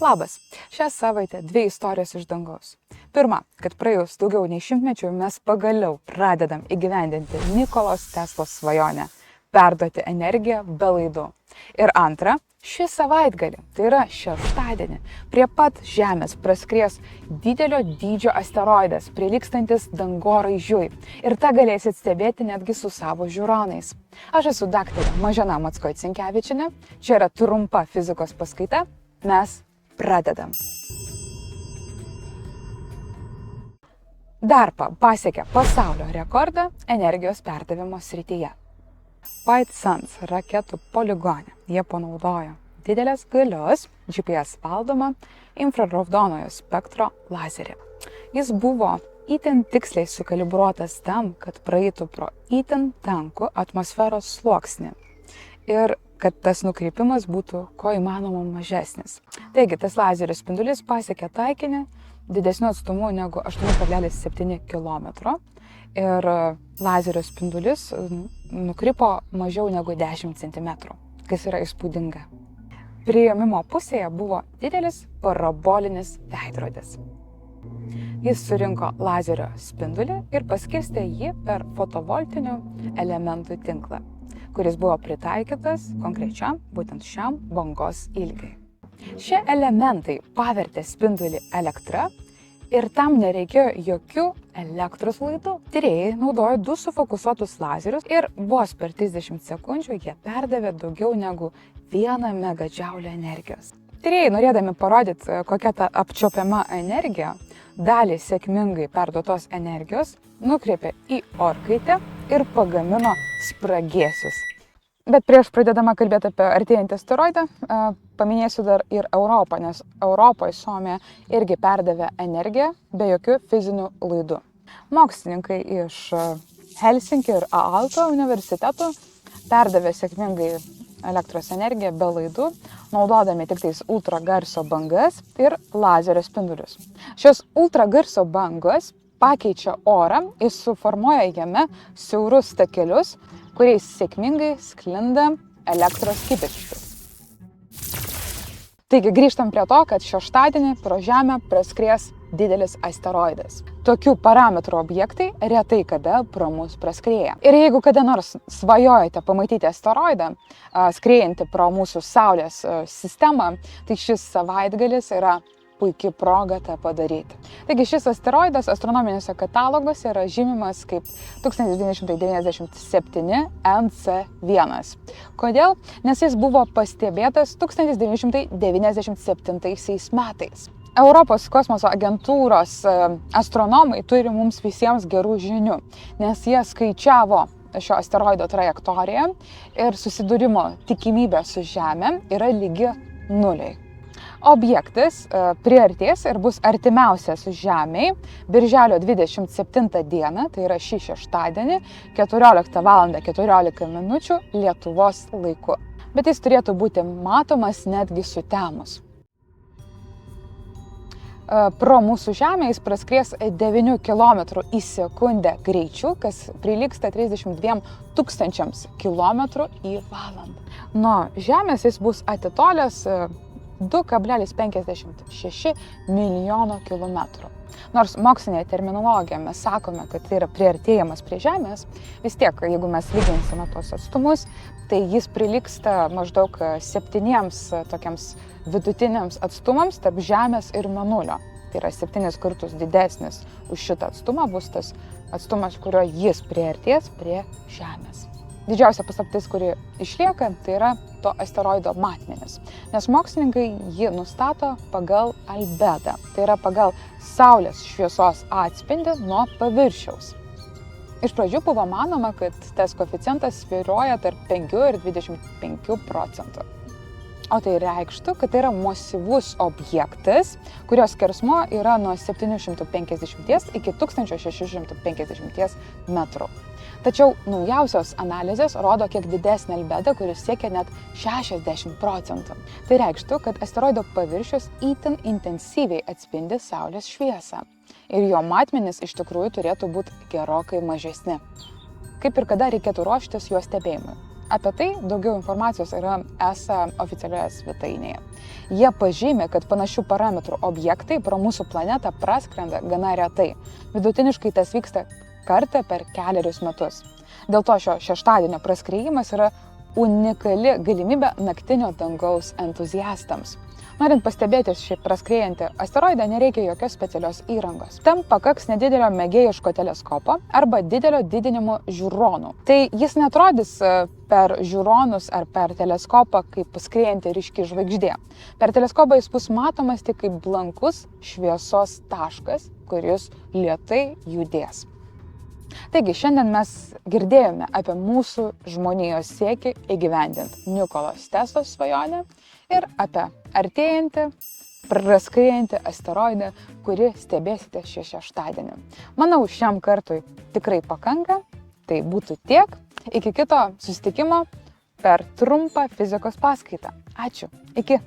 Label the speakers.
Speaker 1: Labas! Šią savaitę dvi istorijos iš dangaus. Pirma, kad praėjus daugiau nei 100 mečių mes pagaliau pradedam įgyvendinti Nikolos Teslos svajonę – perduoti energiją be laidų. Ir antra, šį savaitgalį, tai yra šeštadienį, prie pat Žemės praskries didelio dydžio asteroidas, prilygstantis dangoraižiui. Ir tą galėsit stebėti netgi su savo žiūronais. Aš esu daktarė Mažena Mackoit-Sinkevičienė, čia yra trumpa fizikos paskaita, mes pradedam. DARPA pasiekė pasaulio rekordą energijos perdavimo srityje. PAIT-SANS raketų poligone jie panaudojo didelės galios GPS valdomą infraraudonojo spektro lazerį. Jis buvo itin tiksliai sukalibruotas tam, kad praeitų pro itin tankų atmosferos sluoksnį ir kad tas nukreipimas būtų ko įmanoma mažesnis. Taigi, tas lazerio spindulys pasiekė taikinį didesniu atstumu negu 8,7 km ir lazerio spindulys nukrypo mažiau negu 10 cm, kas yra įspūdinga. Priėmimo pusėje buvo didelis parabolinis veidrodis. Jis surinko lazerio spindulį ir paskirstė jį per fotovoltinių elementų tinklą, kuris buvo pritaikytas konkrečiam, būtent šiam bangos ilgiui. Šie elementai pavertė spindulį elektra ir tam nereikėjo jokių elektros laidų. Tyrėjai naudojo 2 sufokusuotus lazerius ir vos per 30 sekundžių jie perdavė daugiau negu 1 megadžiaulę energijos. Tyrėjai, norėdami parodyti, kokia ta apčiuopiama energija, dalį sėkmingai perduotos energijos nukreipė į orkaitę ir pagamino spragėsius. Bet prieš pradėdama kalbėti apie artėjantį asteroidą, paminėsiu dar ir Europą, nes Europoje Suomija irgi perdavė energiją be jokių fizinių laidų. Mokslininkai iš Helsinkio ir Aalto universitetų perdavė sėkmingai elektros energiją be laidų, naudodami tik tais ultragarso bangas ir lazerio spindulius. Šios ultragarso bangos pakeičia orą ir suformuoja jame siaurus takelius, kuriais sėkmingai sklinda elektros kibirkštis. Taigi grįžtam prie to, kad šeštadienį pro Žemę praskries didelis asteroidas. Tokių parametrų objektai retai kada pro mus praskrieja. Ir jeigu kada nors svajojate pamatyti asteroidą, skriejantį pro mūsų Saulės sistemą, tai šis savaitgalis yra puikia proga tą padaryti. Taigi šis asteroidas astronominiuose kataloguose yra žymimas kaip 1997 NC1. Kodėl? Nes jis buvo pastebėtas 1997 metais. Europos kosmoso agentūros astronomai turi mums visiems gerų žinių, nes jie skaičiavo šio asteroido trajektoriją ir susidūrimo tikimybė su Žemė yra lygi 0. Objektas priartės ir bus artimiausias Žemei birželio 27 dieną, tai yra šį šeštadienį, 14:14 Lietuvos laiku. Bet jis turėtų būti matomas netgi sutemus. Pro mūsų Žemę jis praskries 9 km į sekundę greičiu, kas prilygsta 32 000 km į valandą. Nuo Žemės jis bus atitolęs 2,56 milijono kilometrų. Nors mokslinėje terminologijoje mes sakome, kad tai yra priartėjimas prie Žemės, vis tiek, jeigu mes lyginsime tos atstumus, tai jis prilygsta maždaug 7 tokiams vidutiniams atstumams tarp Žemės ir Mėnulio. Tai yra 7 kartus didesnis už šitą atstumą bus tas atstumas, kurio jis priartės prie Žemės. Didžiausia paslaptis, kuri išlieka, tai yra to asteroido matmenys, nes mokslininkai jį nustato pagal albedą, tai yra pagal Saulės šviesos atspindį nuo paviršiaus. Iš pradžių buvo manoma, kad tas koeficientas svyruoja tarp 5 ir 25 procentų. O tai reikštų, kad tai yra masyvus objektas, kurios skersmuo yra nuo 750 iki 1650 metrų. Tačiau naujausios analizės rodo kiek didesnį albedą, kuris siekia net 60 procentų. Tai reikštų, kad asteroido paviršius itin intensyviai atspindi Saulės šviesą ir jo matmenys iš tikrųjų turėtų būti gerokai mažesni. Kaip ir kada reikėtų ruoštis jo stebėjimui? Apie tai daugiau informacijos yra ESA oficialioje svetainėje. Jie pažymė, kad panašių parametrų objektai pro mūsų planetą praskrenda gana retai. Vidutiniškai tas vyksta kartą per kelerius metus. Dėl to šio šeštadienio praskriejimas yra unikali galimybė naktinio dangaus entuziastams. Norint pastebėti šį praskriejantį asteroidą, nereikia jokios specialios įrangos. Tam pakaks nedidelio mėgėjiško teleskopo arba didelio didinimo žiūronų. Tai jis netrodys per žiūronus ar per teleskopą kaip skriejanti ryški žvaigždė. Per teleskopą jis bus matomas tik kaip blankus šviesos taškas, kuris lėtai judės. Taigi, šiandien mes girdėjome apie mūsų žmonijos siekį įgyvendinti Nikolos Teslos svajonę ir apie artėjantį, praskriejantį asteroidą, kurį stebėsite šį šeštadienį. Manau, šiam kartui tikrai pakanka, tai būtų tiek. Iki kito susitikimo per trumpą fizikos paskaitą. Ačiū. Iki.